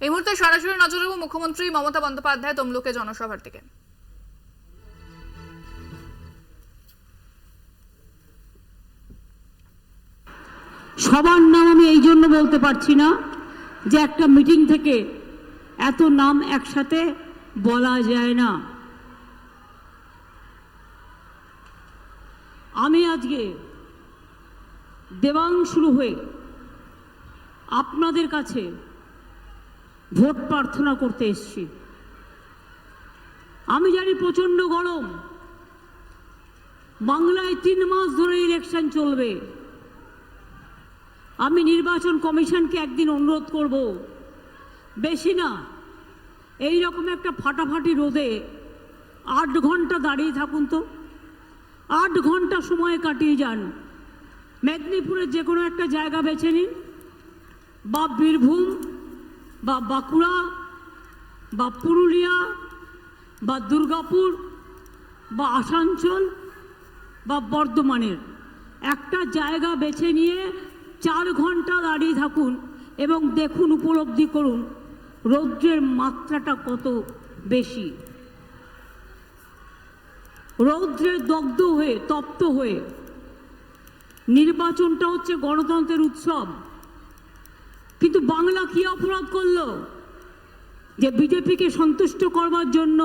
এই মুহূর্তে সরাসরি নজর রাখবো মুখ্যমন্ত্রী মমতা বন্দ্যোপাধ্যায় তমলুকে জনসভার দিকে। সবার নাম আমি এই জন্য বলতে পারছি না যে একটা মিটিং থেকে এত নাম একসাথে বলা যায় না। আমি আজকে দেবাংশুর হয়ে আপনাদের কাছে ভোট প্রার্থনা করতে এসেছি। আমি জানি প্রচণ্ড গরম, বাংলায় 3 মাস ধরে ইলেকশন চলবে। আমি নির্বাচন কমিশনকে একদিন অনুরোধ করব, বেশি না, এই রকম একটা ফাটাফাটি রোদে 8 ঘন্টা দাঁড়িয়ে থাকুন তো, 8 ঘন্টা সময় কাটিয়ে যান। মেদিনীপুরের যে কোনো একটা জায়গা বেছে নিন, বা বীরভূম বা বাঁকুড়া বা পুরুলিয়া বা দুর্গাপুর বা আসানসোল বা বর্ধমানের একটা জায়গা বেছে নিয়ে 4 ঘন্টা দাঁড়িয়ে থাকুন এবং দেখুন, উপলব্ধি করুন রৌদ্রের মাত্রাটা কত বেশি। রৌদ্রে দগ্ধ হয়ে, তপ্ত হয়ে, নির্বাচনটা হচ্ছে গণতন্ত্রের উৎসব, কিন্তু বাংলা কি অপরাধ করলো যে বিজেপিকে সন্তুষ্ট করবার জন্য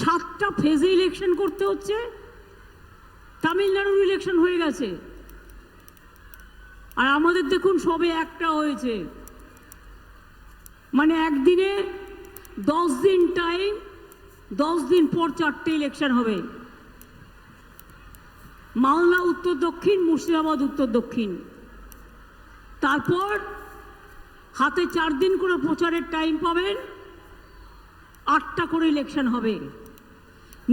7টা ফেজে ইলেকশন করতে হচ্ছে? তামিলনাড়ুর ইলেকশন হয়ে গেছে, আর আমাদের দেখুন সবে একটা হয়েছে। মানে একদিনে 10 দিন টাইম, 10 দিন পর 4টে ইলেকশন হবে। মালদা উত্তর দক্ষিণ, মুর্শিদাবাদ উত্তর দক্ষিণ, তারপর হাতে 4 দিন করে প্রচারের টাইম পাবেন, 8টা করে ইলেকশন হবে।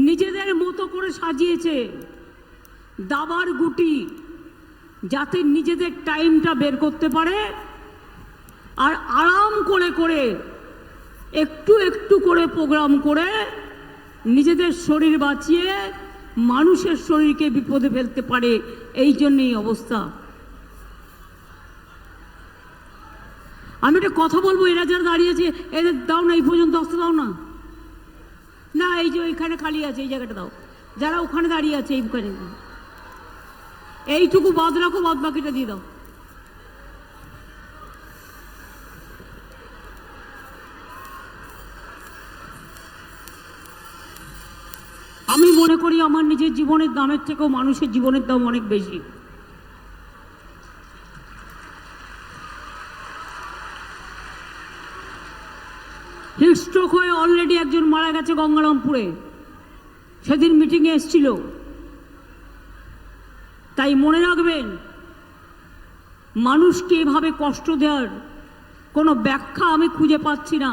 নিজেদের মতো করে সাজিয়েছে দাবার গুটি, যাতে নিজেদের টাইমটা বের করতে পারে, আর আরাম করে করে একটু একটু করে প্রোগ্রাম করে নিজেদের শরীর বাঁচিয়ে মানুষের শরীরকে বিপদে ফেলতে পারে। এই জন্যই অবস্থা। আমি একটা কথা বলবো, এরা যারা দাঁড়িয়েছে এদের দাও না, এই পর্যন্ত আসতে দাও না। না, এই যে ওইখানে খালি আছে, এই জায়গাটা দাও। যারা ওখানে দাঁড়িয়ে আছে এইখানে, এইটুকু বাদ রাখো, বাদ বাকিটা দিয়ে দাও। আমি মনে করি আমার নিজের জীবনের দামের থেকেও মানুষের জীবনের দাম অনেক বেশি। হিটস্ট্রোক হয়ে অলরেডি একজন মারা গেছে গঙ্গারামপুরে, সেদিন মিটিংয়ে এসেছিল। তাই মনে রাখবেন, মানুষকে এভাবে কষ্ট দেওয়ার কোনো ব্যাখ্যা আমি খুঁজে পাচ্ছি না।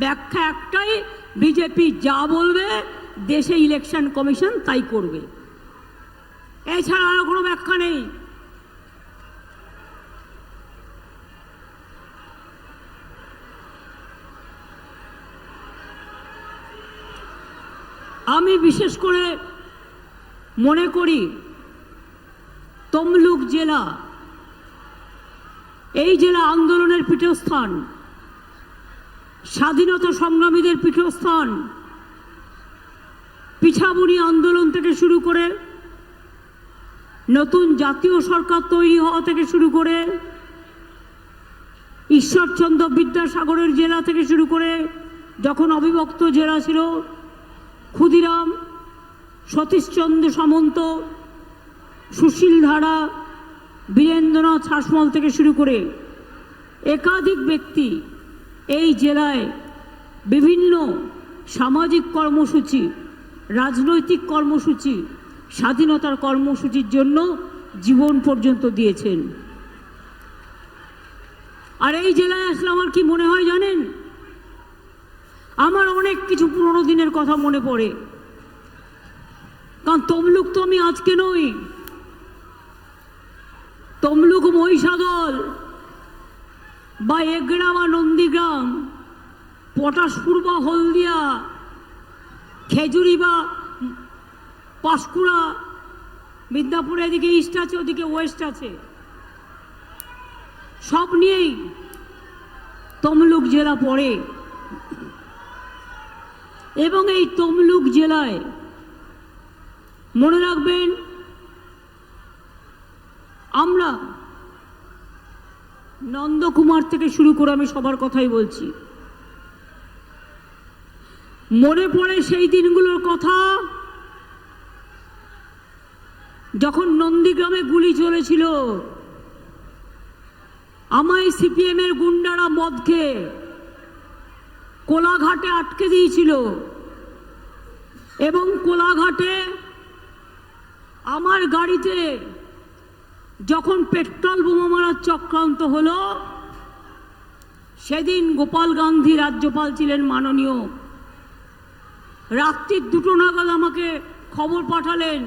ব্যাখ্যা একটাই, বিজেপি যা বলবে দেশে ইলেকশন কমিশন তাই করবে, এছাড়া আর কোনো ব্যাখ্যা নেই। আমি বিশেষ করে মনে করি তমলুক জেলা, এই জেলা আন্দোলনের পীঠস্থান, স্বাধীনতা সংগ্রামীদের পীঠস্থান। পিছাবুনি আন্দোলন থেকে শুরু করে, নতুন জাতীয় সরকার তৈরি হওয়া থেকে শুরু করে, ঈশ্বরচন্দ্র বিদ্যাসাগরের জেলা থেকে শুরু করে, যখন অবিভক্ত জেলা ছিল, ক্ষুদিরাম, সতীশচন্দ্র সামন্ত, সুশীল ধারা, বীরেন্দ্রনাথ শাসমল থেকে শুরু করে একাধিক ব্যক্তি এই জেলায় বিভিন্ন সামাজিক কর্মসূচি, রাজনৈতিক কর্মসূচি, স্বাধীনতার কর্মসূচির জন্য জীবন পর্যন্ত দিয়েছেন। আর এই জেলায় আসলে আমার কি মনে হয় জানেন? আমার অনেক কিছু পুরনো দিনের কথা মনে পড়ে। কারণ তমলুক তো আমি আজকে নই, তমলুক মহিষাদল বা এগড়া বা নন্দীগ্রাম, পটাশপুর বা হলদিয়া, খেজুরি বা পাঁশকুড়া, মিদনাপুরে এদিকে ইস্ট আছে, ওদিকে ওয়েস্ট আছে, সব নিয়েই তমলুক জেলা পড়ে এবং এই তমলুক জেলায় মনে রাখবেন আমরা নন্দকুমার থেকে শুরু করে আমি সবার কথাই বলছি, মনে পড়ে সেই দিনগুলোর কথা যখন নন্দীগ্রামে গুলি চলেছিল, আমায় সিপিএম এর গুন্ডারা মদ খেয়ে কোলাঘাটে আটকে দিয়েছিল এবং কোলাঘাটে আমার গাড়িতে যখন পেট্রোল বোমা মারার চক্রান্ত হলো, সেদিন গোপাল গান্ধী রাজ্যপাল ছিলেন মাননীয়, রাত্রি 2টো নাগাদ আমাকে খবর পাঠালেন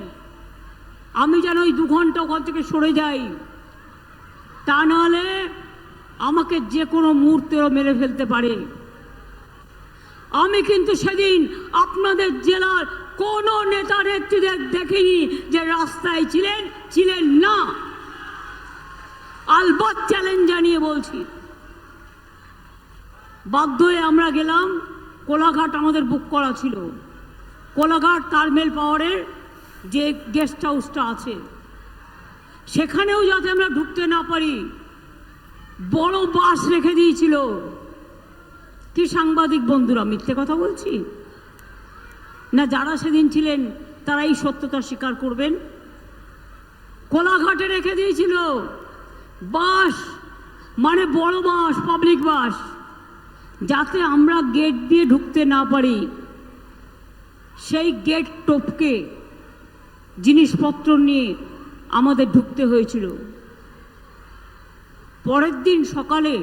আমি যেন ওই 2 ঘন্টা ওখান থেকে সরে যাই, তা নাহলে আমাকে যে কোনো মুহূর্তে মেরে ফেলতে পারে। আমি কিন্তু সেদিন আপনাদের জেলার কোনো নেতা নেত্রীদের দেখিনি যে রাস্তায় ছিলেন না। আলবৎ চ্যালেঞ্জ জানিয়ে বলছি, বাধ্য হয়ে আমরা গেলাম। কোলাঘাট আমাদের বুক করা ছিল, কোলাঘাট থার্মেল পাওয়ারের যে গেস্ট হাউসটা আছে সেখানেও যাতে আমরা ঢুকতে না পারি বড় বাস রেখে দিয়েছিল। কি সাংবাদিক বন্ধুরা, মিথ্যে কথা বলছি না? যারা সেদিন ছিলেন তারাই সত্যতা স্বীকার করবেন। কোলাঘাটে রেখে দিয়েছিল বাস, মানে বড় বাস, পাবলিক বাস, যাতে আমরা গেট দিয়ে ঢুকতে না পারি। সেই গেট টপকে জিনিসপত্র নিয়ে আমাদের ঢুকতে হয়েছিল। পরের দিন সকালে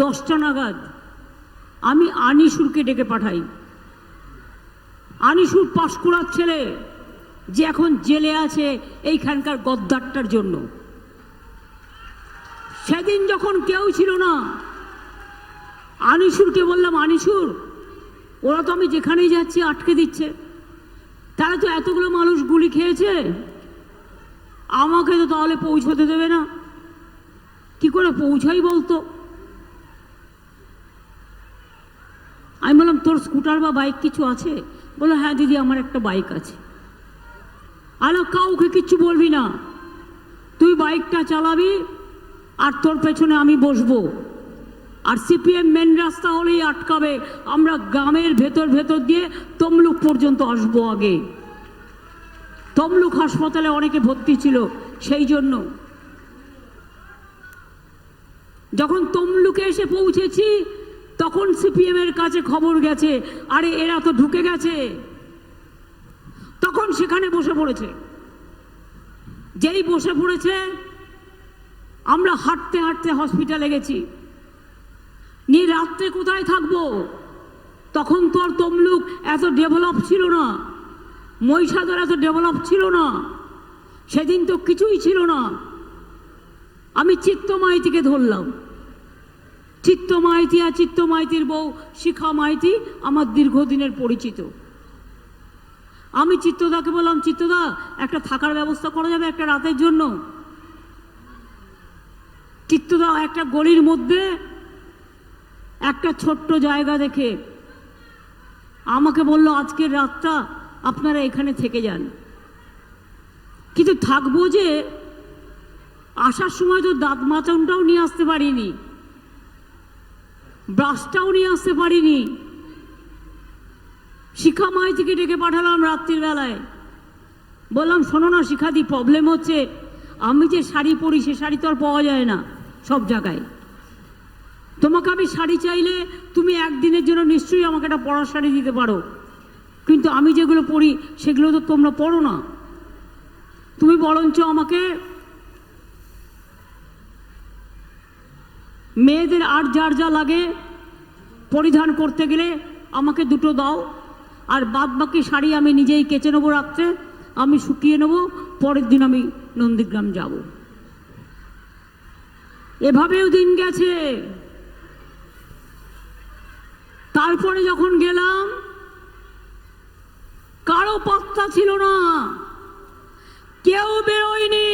10টা নাগাদ আমি আনিসুরকে ডেকে পাঠাই। আনিসুর পাঁশকুড়ার ছেলে, যে এখন জেলে আছে এইখানকার গদ্দারটার জন্য। সেদিন যখন কেউ ছিল না, আনিসুরকে বললাম, আনিসুর, ওরা তো আমি যেখানেই যাচ্ছি আটকে দিচ্ছে, তারা তো এতগুলো মানুষ গুলি খেয়েছে, আমাকে তো তাহলে পৌঁছতে দেবে না। কি করে পৌঁছাই বলতো? আমি বললাম, তোর স্কুটার বা বাইক কিছু আছে? বললো, হ্যাঁ দিদি, আমার একটা বাইক আছে। আলো, কাউকে কিচ্ছু বলবি না, তুই বাইকটা চালাবি আর তোর পেছনে আমি বসবো, আর সিপিএম মেন রাস্তা হলেই আটকাবে, আমরা গ্রামের ভেতর দিয়ে তমলুক পর্যন্ত আসবো। আগে তমলুক হাসপাতালে অনেকে ভর্তি ছিল, সেই জন্য যখন তমলুকে এসে পৌঁছেছি তখন সিপিএম এর কাছে খবর গেছে, আরে এরা তো ঢুকে গেছে। তখন সেখানে বসে পড়েছে। যেই বসে পড়েছে, আমরা হাঁটতে হাঁটতে হসপিটালে গেছি। নিয়ে রাত্রে কোথায় থাকবো? তখন তো আর তমলুক এত ডেভেলপ ছিল না, মহিষাদল এত ডেভেলপ ছিল না, সেদিন তো কিছুই ছিল না। আমি চিত্ত মাইতিকে ধরলাম। চিত্ত মাইতি আর চিত্ত মাইতির বউ শিখা মাইতি আমার দীর্ঘদিনের পরিচিত। আমি চিত্তদাকে বললাম, চিত্তদা, একটা থাকার ব্যবস্থা করা যাবে একটা রাতের জন্য? চিত্তদা একটা গলির মধ্যে একটা ছোট্ট জায়গা দেখে আমাকে বলল, আজকের রাতটা আপনারা এখানে থেকে যান। কিন্তু থাকবো যে, আসার সময় তো দাঁত মাচনটাও নিয়ে আসতে পারিনি, ব্রাশটাও নিয়ে আসতে পারিনি। শিখা মাইতিকে ডেকে পাঠালাম রাত্রির বেলায়। বললাম, শোনো না শিখাদি, প্রবলেম হচ্ছে, আমি যে শাড়ি পরি সে শাড়ি তো আর পাওয়া যায় না সব জায়গায়। তোমাকে আমি শাড়ি চাইলে তুমি একদিনের জন্য নিশ্চয়ই আমাকে একটা পরার শাড়ি দিতে পারো, কিন্তু আমি যেগুলো পরি সেগুলো তো তোমরা পরো না। তুমি বরঞ্চ আমাকে মেয়েদের আর যার যা লাগে পরিধান করতে গেলে আমাকে 2টো দাও, আর বাদ বাকি শাড়ি আমি নিজেই কেচে নেবো, রাত্রে আমি শুকিয়ে নেবো, পরের দিন আমি নন্দীগ্রাম যাব। এভাবেও দিন গেছে। তারপরে যখন গেলাম, কারো পাত্তা ছিল না, কেউ বেরোয়নি,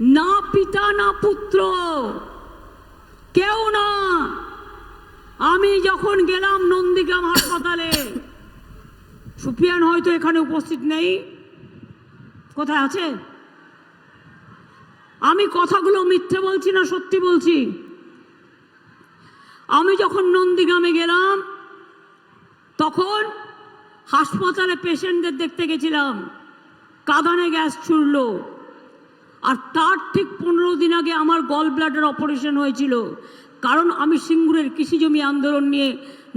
না পিতা না পুত্র, আমি যখন গেলাম নন্দীগ্রাম হাসপাতালে, সুপ্রিয়ান হয়তো এখানে উপস্থিত নেই, কোথায় আছে? আমি কথাগুলো মিথ্যে বলছি না সত্যি বলছি। আমি যখন নন্দীগ্রামে গেলাম তখন হাসপাতালে পেশেন্টদের দেখতে গেছিলাম, কাঁদানে গ্যাস ছুড়ল। আর তার ঠিক 15 দিন আগে আমার গল ব্লাডার অপারেশন হয়েছিল, কারণ আমি সিঙ্গুরের কৃষিজমি আন্দোলন নিয়ে,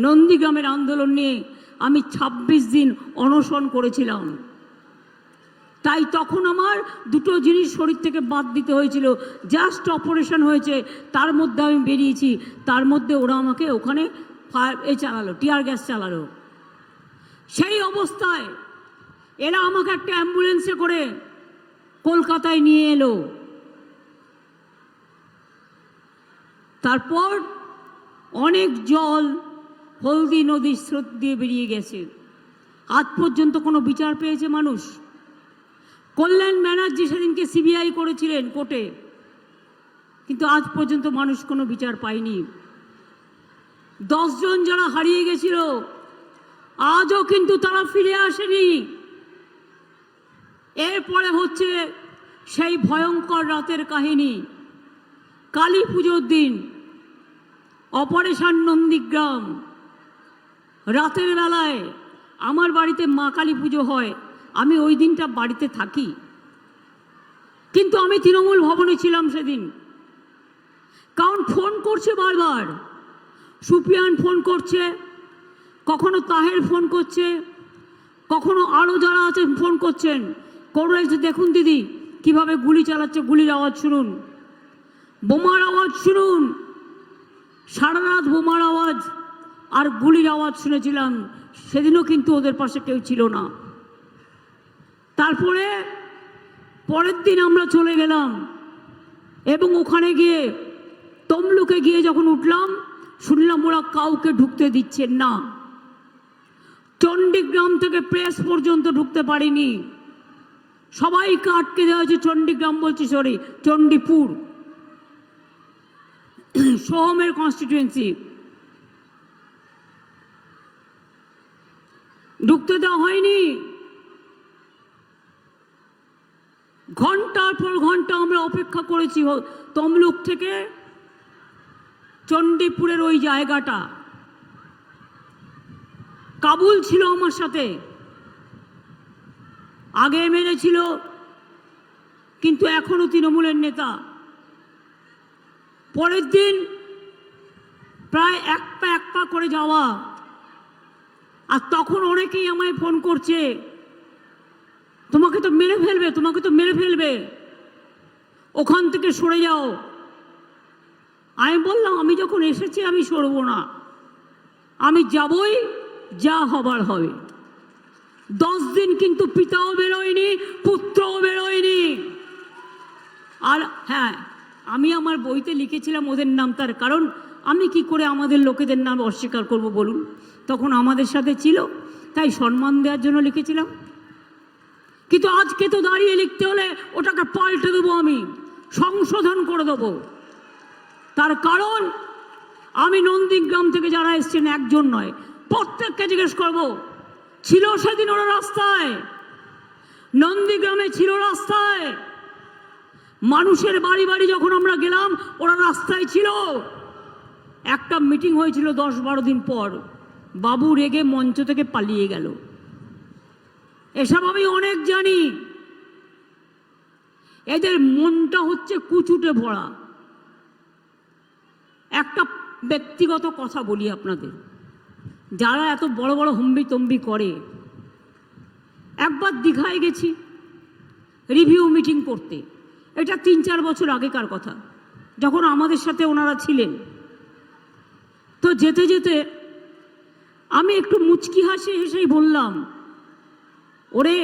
নন্দীগ্রামের আন্দোলন নিয়ে আমি 26 দিন অনশন করেছিলাম। তাই তখন আমার দুটো জিনিস শরীর থেকে বাদ দিতে হয়েছিল। জাস্ট অপারেশন হয়েছে, তার মধ্যে আমি বেরিয়েছি, তার মধ্যে ওরা আমাকে ওখানে চালালো, টিয়ার গ্যাস চালালো। সেই অবস্থায় এরা আমাকে একটা অ্যাম্বুলেন্সে করে কলকাতায় নিয়ে এলো। তারপর অনেক জল হলদি নদীর স্রোত দিয়ে বেরিয়ে গেছে। আজ পর্যন্ত কোনো বিচার পেয়েছে মানুষ? কল্যাণ ব্যানার্জি সেদিনকে সিবিআই করেছিলেন কোর্টে, কিন্তু আজ পর্যন্ত মানুষ কোনো বিচার পায়নি। 10 জন যারা হারিয়ে গেছিল আজও কিন্তু তারা ফিরে আসেনি। এরপরে হচ্ছে সেই ভয়ঙ্কর রাতের কাহিনী। কালী পুজোর দিন অপারেশন নন্দীগ্রাম, রাতের বেলায় আমার বাড়িতে মা কালী পুজো হয়, আমি ওই দিনটা বাড়িতে থাকি, কিন্তু আমি তৃণমূল ভবনে ছিলাম সেদিন। কারণ ফোন করছে বারবার, সুপ্রিয়ান ফোন করছে, কখনো তাহের ফোন করছে, কখনো আরও যারা আছেন ফোন করছেন, করে এসে দেখুন দিদি কিভাবে গুলি চালাচ্ছে, গুলির আওয়াজ শুনুন, বোমার আওয়াজ শুনুন। সারা রাত বোমার আওয়াজ আর গুলির আওয়াজ শুনেছিলাম। সেদিনও কিন্তু ওদের পাশে কেউ ছিল না। তারপরে পরের দিন আমরা চলে গেলাম এবং ওখানে গিয়ে তমলুকে গিয়ে যখন উঠলাম শুনলাম ওরা কাউকে ঢুকতে দিচ্ছেন না। চণ্ডীগ্রাম থেকে প্রেস পর্যন্ত ঢুকতে পারিনি, সবাইকে আটকে দেওয়া হয়েছে। চণ্ডীগ্রাম বলছি, সরি, চণ্ডীপুর, সোহমের কনস্টিটিউয়েন্সি, ঢুকতে দেওয়া হয়নি। ঘন্টার পর ঘন্টা আমরা অপেক্ষা করেছি তমলুক থেকে চণ্ডীপুরের ওই জায়গাটা। কাবুল ছিল আমার সাথে, আগে এমএলএ ছিল কিন্তু এখনো তৃণমূলের নেতা। পরের দিন প্রায় এক পা করে যাওয়া, আর তখন অনেকেই আমায় ফোন করছে, তোমাকে তো মেরে ফেলবে, তোমাকে তো মেরে ফেলবে, ওখান থেকে সরে যাও। আমি বললাম আমি যখন এসেছি আমি সরব না, আমি যাবই, যা হবার হবে। 10 দিন কিন্তু পিতাও বেরোয়নি, পুত্রও বেরোয়নি। আর হ্যাঁ, আমি আমার বইতে লিখেছিলাম ওদের নাম, তার কারণ আমি কি করে আমাদের লোকেদের নাম অস্বীকার করব বলুন? তখন আমাদের সাথে ছিল, তাই সম্মান দেওয়ার জন্য লিখেছিলাম। কিন্তু আজকে তো দাঁড়িয়ে লিখতে হলে ওটাকে পাল্টে দেবো, আমি সংশোধন করে দেবো। তার কারণ আমি নন্দীগ্রাম থেকে যারা এসছেন একজন নয়, প্রত্যেককে জিজ্ঞেস করব, ছিল সেদিন ওরা রাস্তায়? নন্দীগ্রামে ছিল রাস্তায়? মানুষের বাড়ি বাড়ি যখন আমরা গেলাম ওরা রাস্তায় ছিল। একটা মিটিং হয়েছিল 10-12 দিন পর, বাবু রেগে মঞ্চ থেকে পালিয়ে গেল। এসব আমি অনেক জানি। এদের মনটা হচ্ছে কুচুটে ভরা। একটা ব্যক্তিগত কথা বলি আপনাদের, যারা এত বড় বড় হম্বি তম্বি করে, একবার দীঘায় গেছি রিভিউ মিটিং করতে, এটা 3-4 বছর আগেকার কথা, যখন আমাদের সাথে ওনারা ছিলেন। তো যেতে যেতে আমি একটু মুচকি হেসেই বললাম, ওরে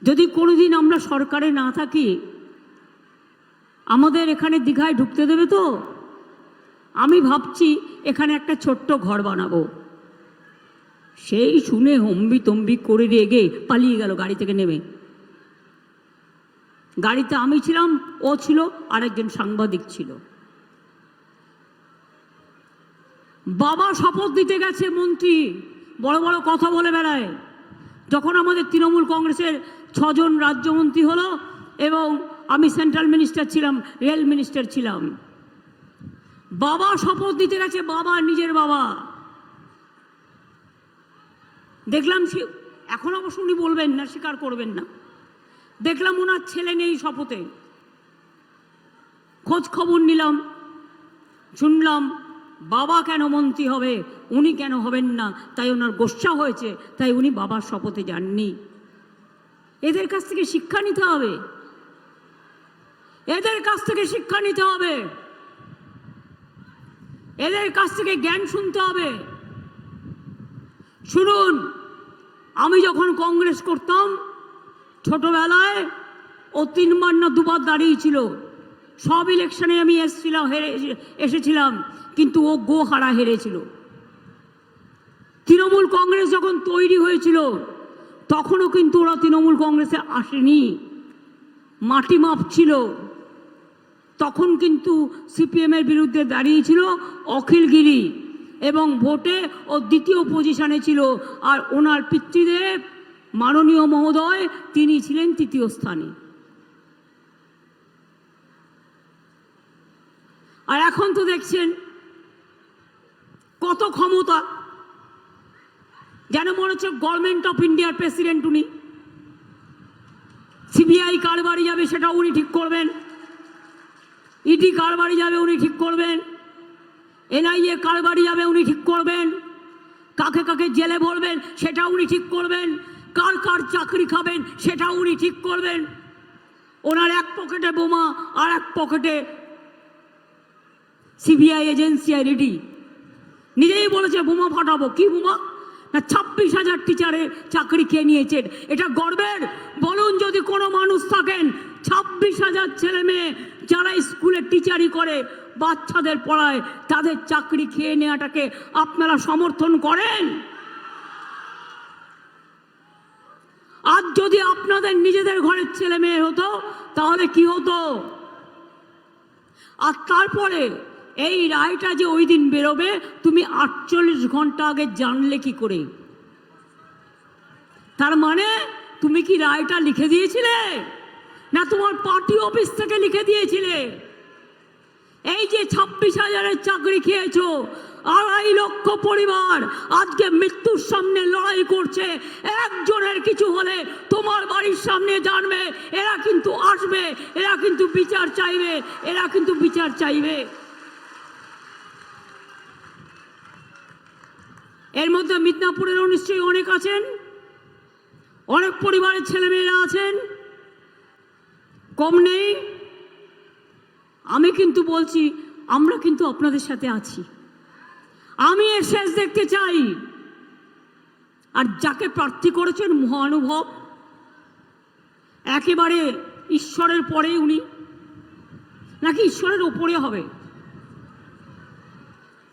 যদি কোনোদিন আমরা সরকারে না থাকি আমাদের এখানে দীঘায় ঢুকতে দেবে তো? আমি ভাবছি এখানে একটা ছোট্ট ঘর বানাবো। সেই শুনে হম্বি তম্বি করে রেগে পালিয়ে গেল গাড়ি থেকে নেমে। গাড়িতে আমি ছিলাম, ও ছিল, আরেকজন সাংবাদিক ছিল। বাবা শপথ দিতে গেছে মন্ত্রী, বড় বড় কথা বলে বেড়ায়। যখন আমাদের তৃণমূল কংগ্রেসের 6 জন রাজ্যমন্ত্রী হলো এবং আমি সেন্ট্রাল মিনিস্টার ছিলাম, রেল মিনিস্টার ছিলাম, বাবা শপথ দিতে গেছে, বাবা, নিজের বাবা। দেখলাম এখন অবশ্য উনি বলবেন না, স্বীকার করবেন না, দেখলাম ওনার ছেলে নেই শপথে। খোঁজ খবর নিলাম, শুনলাম বাবা কেন মন্ত্রী হবে, উনি কেন হবেন না, তাই ওনার গোস্বা হয়েছে, তাই উনি বাবার শপথে যাননি। এদের কাছ থেকে শিক্ষা নিতে হবে, এদের কাছ থেকে শিক্ষা নিতে হবে, এদের কাছ থেকে জ্ঞান শুনতে হবে। শুনুন, আমি যখন কংগ্রেস করতাম ছোটবেলায়, ও 3 বার না 2 বার দাঁড়িয়েছিল। সব ইলেকশনে আমি এসেছিলাম, কিন্তু ও গোহারা হেরেছিল। তৃণমূল কংগ্রেস যখন তৈরি হয়েছিল তখনও কিন্তু ওরা তৃণমূল কংগ্রেসে আসেনি, মাটি মাপছিল। তখন কিন্তু সিপিএমের বিরুদ্ধে দাঁড়িয়েছিল অখিলগিরি এবং ভোটে ও 2য় পজিশনে ছিল। আর ওনার পিতৃদেব মাননীয় মহোদয়, তিনি ছিলেন 3য় স্থানে। আর এখন তো দেখছেন কত ক্ষমতা, যেন মনে হচ্ছে গভর্নমেন্ট অফ ইন্ডিয়ার প্রেসিডেন্ট উনি। সিবিআই কার বাড়ি যাবে সেটা উনি ঠিক করবেন, ইডি কার বাড়ি যাবে উনি ঠিক করবেন, এনআইএ কার বাড়ি যাবে উনি ঠিক করবেন, কাকে কাকে জেলে ভরবেন সেটা উনি ঠিক করবেন, কার কার চাকরি খাবেন সেটা উনি ঠিক করবেন। ওনার এক পকেটে বোমা আর এক পকেটে সিবিআই এজেন্সি আর ইডি। নিজেই বলেছে বোমা ফাটাবো। কি বোমা? না 26,000 টিচারের চাকরি খেয়ে নিয়েছেন। এটা গর্বের? বলুন যদি কোনো মানুষ থাকেন, 26,000 ছেলে মেয়ে যারা স্কুলে টিচারি করে, বাচ্চাদের পড়ায়, তাদের চাকরি খেয়ে নেওয়াটাকে আপনারা সমর্থন করেন? আজ যদি আপনাদের নিজেদের ঘরের ছেলে মেয়ে হতো তাহলে কি হতো? আর তারপরে এই রায়টা যে ওই দিন বেরোবে, তুমি 48 ঘন্টা আগে জানলে কি করে? তার মানে তুমি কি রায়টা লিখে দিয়েছিলে, না তোমার পার্টি অফিস থেকে লিখে দিয়েছিলে? এই যে 26,000-এর চাকরি খেয়েছো, 2.5 লক্ষ পরিবার আজকে মৃত্যুর সামনে লড়াই করছে। একজনের কিছু হলে তোমার বাড়ির সামনে জানবে, এরা কিন্তু আসবে, এরা কিন্তু বিচার চাইবে, এরা কিন্তু বিচার চাইবে। এর মধ্যে মিদনাপুরেরও নিশ্চয়ই অনেক আছেন, অনেক পরিবারের ছেলেমেয়েরা আছেন, কম নেই। আমি কিন্তু বলছি, আমরা কিন্তু আপনাদের সাথে আছি। আমি এর শেষ দেখতে চাই। আর যাকে প্রার্থী করেছেন মহানুভব, একেবারে ঈশ্বরের পরে উনি, নাকি ঈশ্বরের ওপরে হবে?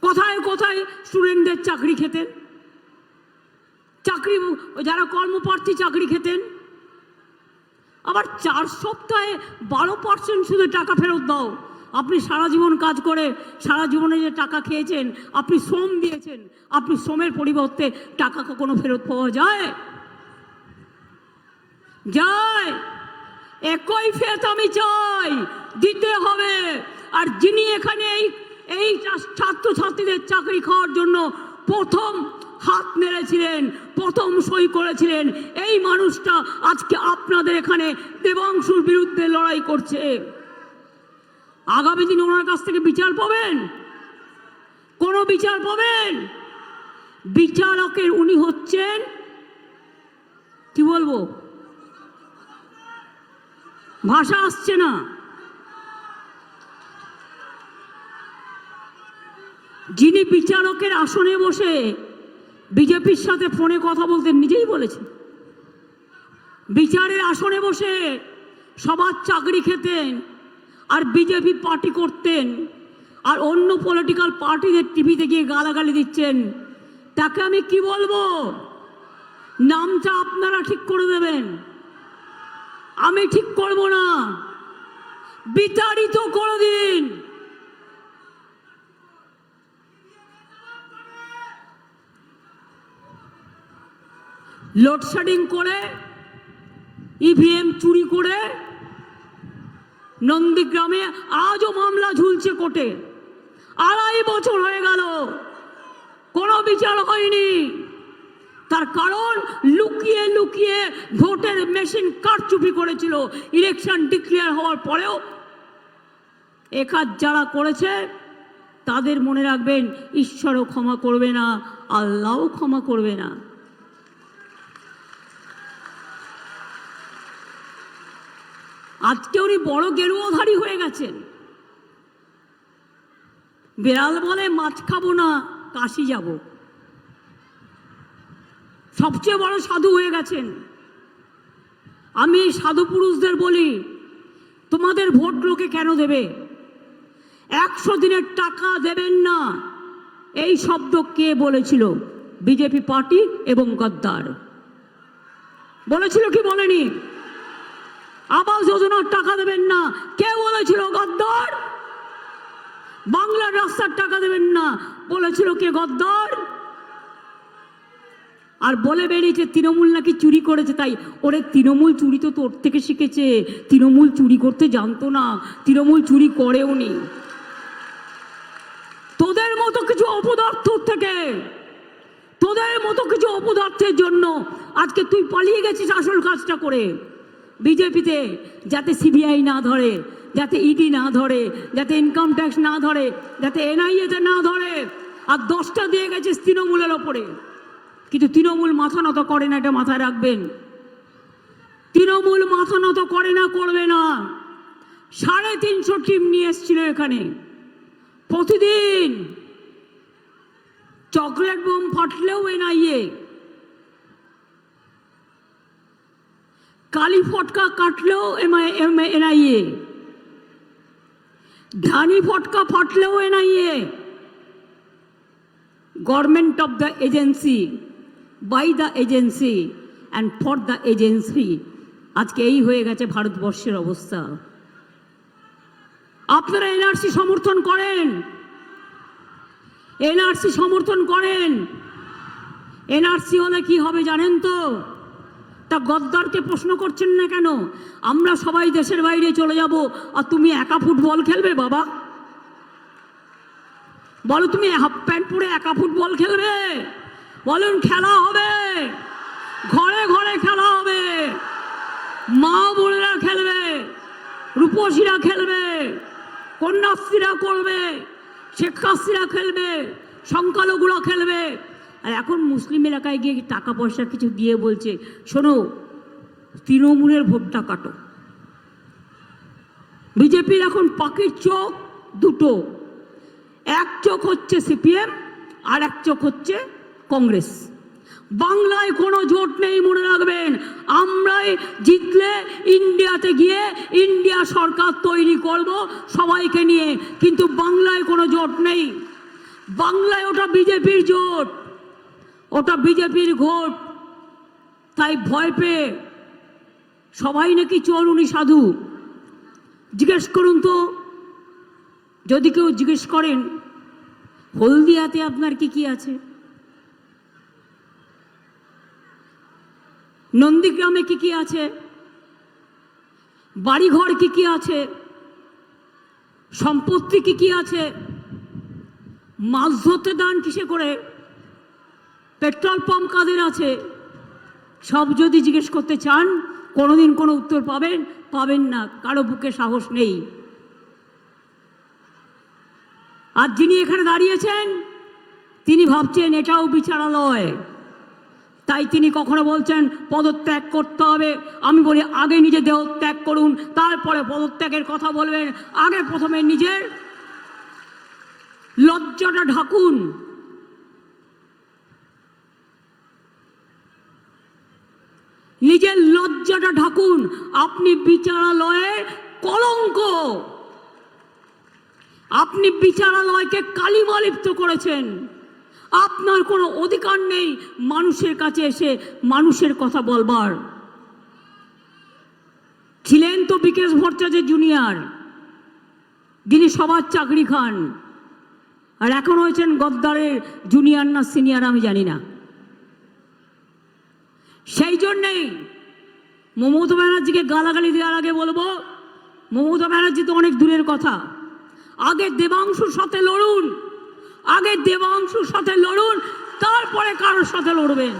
কোথায় কোথায় স্টুডেন্টদের চাকরি খেতেন, চাকরি যারা কর্মপ্রার্থী চাকরি খেতেন। আবার 4 সপ্তাহে 12% শুধু টাকা ফেরত দাও। আপনি সারা জীবন কাজ করে সারা জীবনে যে টাকা খেয়েছেন, আপনি শ্রম দিয়েছেন, আপনি শ্রমের পরিবর্তে টাকা কখনো ফেরত পাওয়া যায়? যায়। একই ফেরত আমি চাই, দিতে হবে। আর যিনি এখানে এই ছাত্রছাত্রীদের চাকরি খাওয়ার জন্য প্রথম হাত নেড়েছিলেন, প্রথম সই করেছিলেন, এই মানুষটা আজকে আপনাদের এখানে দেবাংশুর বিরুদ্ধে লড়াই করছে। আগামী দিন ওনার কাছ থেকে বিচার পাবেন? কোনো বিচার পাবেন? বিচারকের উনি হচ্ছেন, কি বলবো, ভাষা আসছে না, যিনি বিচারকের আসনে বসে বিজেপির সাথে ফোনে কথা বলতেন, নিজেই বলেছেন, বিচারের আসনে বসে সবার চাকরি খেতেন আর বিজেপি পার্টি করতেন, আর অন্য পলিটিক্যাল পার্টিদের টিভিতে গিয়ে গালাগালি দিচ্ছেন, তাকে আমি কি বলবো? নামটা আপনারা ঠিক করে দেবেন, আমি ঠিক করব না। বিতাড়িত করে দিন। লোডশেডিং করে, ইভিএম চুরি করে নন্দীগ্রামে আজও মামলা ঝুলছে কোর্টে। 2.5 বছর হয়ে গেল, কোনো বিচার হয়নি। তার কারণ লুকিয়ে লুকিয়ে ভোটের মেশিন কারচুপি করেছিল। ইলেকশন ডিক্লেয়ার হওয়ার পরেও এ কাজ যারা করেছে তাদের মনে রাখবেন, ঈশ্বরও ক্ষমা করবে না, আল্লাহও ক্ষমা করবে না। আজকে উনি বড় গেরুয়াধারী হয়ে গেছেন। বিড়াল বলে মাছ খাবো না, কাশি যাব। সবচেয়ে বড় সাধু হয়ে গেছেন। আমি এই সাধু পুরুষদের বলি, তোমাদের ভোট লোকে কেন দেবে? 100 দিনের টাকা দেবেন না, এই শব্দ কে বলেছিল? বিজেপি পার্টি এবং গদ্দার বলেছিল কি বলেনি? আবাস যোজনার টাকা দেবেন না, কে বলেছিল? গদ্দার। বাংলার রাস্তার টাকা দেবেন না, বলেছিল কে? গদ্দার। আর বলে বেরিয়েছে তৃণমূল নাকি চুরি করেছে। তাই ওরে, তৃণমূল চুরি তো তোর থেকে শিখেছে, তৃণমূল চুরি করতে জানতো না, তৃণমূল চুরি করেও নি। তোদের মতো কিছু অপদার্থ থেকে, তোদের মতো কিছু অপদার্থের জন্য আজকে তুই পালিয়ে গেছিস আসল কাজটা করে। বিজেপিতে যাতে সিবিআই না ধরে, যাতে ইডি না ধরে, যাতে ইনকাম ট্যাক্স না ধরে, যাতে এনআইএতে না ধরে, আর 10টা দিয়ে গেছিস তৃণমূলের ওপরে। কিন্তু তৃণমূল মাথা নত করে না, এটা মাথায় রাখবেন। তৃণমূল মাথা নত করে না, করবে না। 350 টিম নিয়ে এসেছিল এখানে। প্রতিদিন চকলেট বোম ফাটলেও এনআইএ, কালী ফটকা কাটলেও এনআইএ, ধানি ফটকা ফাটলেও NIA. Government of the agency, by the agency and for the agency. আজকে এই হয়ে গেছে ভারতবর্ষের অবস্থা। আপনারা এনআরসি সমর্থন করেন, এনআরসি সমর্থন করেন। এনআরসি হলে কি হবে জানেন তো? তা গদ্দারকে প্রশ্ন করছেন না কেন? আমরা সবাই দেশের বাইরে চলে যাব, আর তুমি একা ফুটবল খেলবে? বাবা বলো, তুমি হাফ প্যান্ট পরে একা ফুটবল খেলবে? বলুন, খেলা হবে, ঘরে ঘরে খেলা হবে, মা বোনেরা খেলবে, রূপসীরা খেলবে, কন্যাশ্রীরা করবে, শিক্ষাশ্রীরা খেলবে, সংখ্যালঘুরা খেলবে। আর এখন মুসলিম এলাকায় গিয়ে টাকা পয়সা কিছু দিয়ে বলছে, শোনো, তৃণমূলের ভোটটা কাটো। বিজেপির এখন পাখির চোখ দুটো, এক চোখ হচ্ছে সিপিএম, আর এক চোখ হচ্ছে কংগ্রেস। বাংলায় কোনো জোট নেই, মনে রাখবেন। আমরাই জিতলে ইন্ডিয়াতে গিয়ে ইন্ডিয়া সরকার তৈরি করব সবাইকে নিয়ে, কিন্তু বাংলায় কোনো জোট নেই। বাংলায় ওটা বিজেপির জোট, ওটা বিজেপির ভোট। তাই ভয় পেয়ে সবাই নাকি চোর, উনি সাধু। জিজ্ঞেস করুন তো, যদি কেউ জিজ্ঞেস করেন হলদিয়াতে আপনার কি কি আছে, নন্দীগ্রামে কি কি আছে, বাড়িঘর কি কি আছে, সম্পত্তি কি কি আছে, মাছ ধরতে দান কিসে করে, পেট্রোল পাম্প কাদের আছে, সব যদি জিজ্ঞেস করতে চান কোনোদিন কোনো উত্তর পাবেন? পাবেন না। কারো বুকে সাহস নেই। আর যিনি এখানে দাঁড়িয়েছেন তিনি ভাবছেন এটাও বিচারালয়, তাই তিনি কখনো বলছেন পদত্যাগ করতে হবে। আমি বলি, আগে নিজে দেহ ত্যাগ করুন, তারপরে পদত্যাগের কথা বলবেন। আগে প্রথমে নিজের লজ্জাটা ঢাকুন। নিজের লজ্জাটা ঢাকুন। আপনি বিচারালয়ে কলঙ্ক, আপনি বিচারালয়কে কালিমা লিপ্ত করেছেন। আপনার কোনো অধিকার নেই মানুষের কাছে এসে মানুষের কথা বলবার। ছিলেন তো বিকেশ ভট্টাচার্য জুনিয়র, যিনি সবার চাকরি খান, আর এখন হয়েছেন গদ্দারের জুনিয়র না সিনিয়র আমি জানি না। সেই জন্যেই মমতা ব্যানার্জিকে গালাগালি দেওয়ার আগে বলবো, মমতা ব্যানার্জি তো অনেক দূরের কথা, আগে দেবাংশুর সাথে লড়ুন, আগে দেবাংশুর সাথে লড়ুন, তারপরে কারোর সাথে লড়বেন।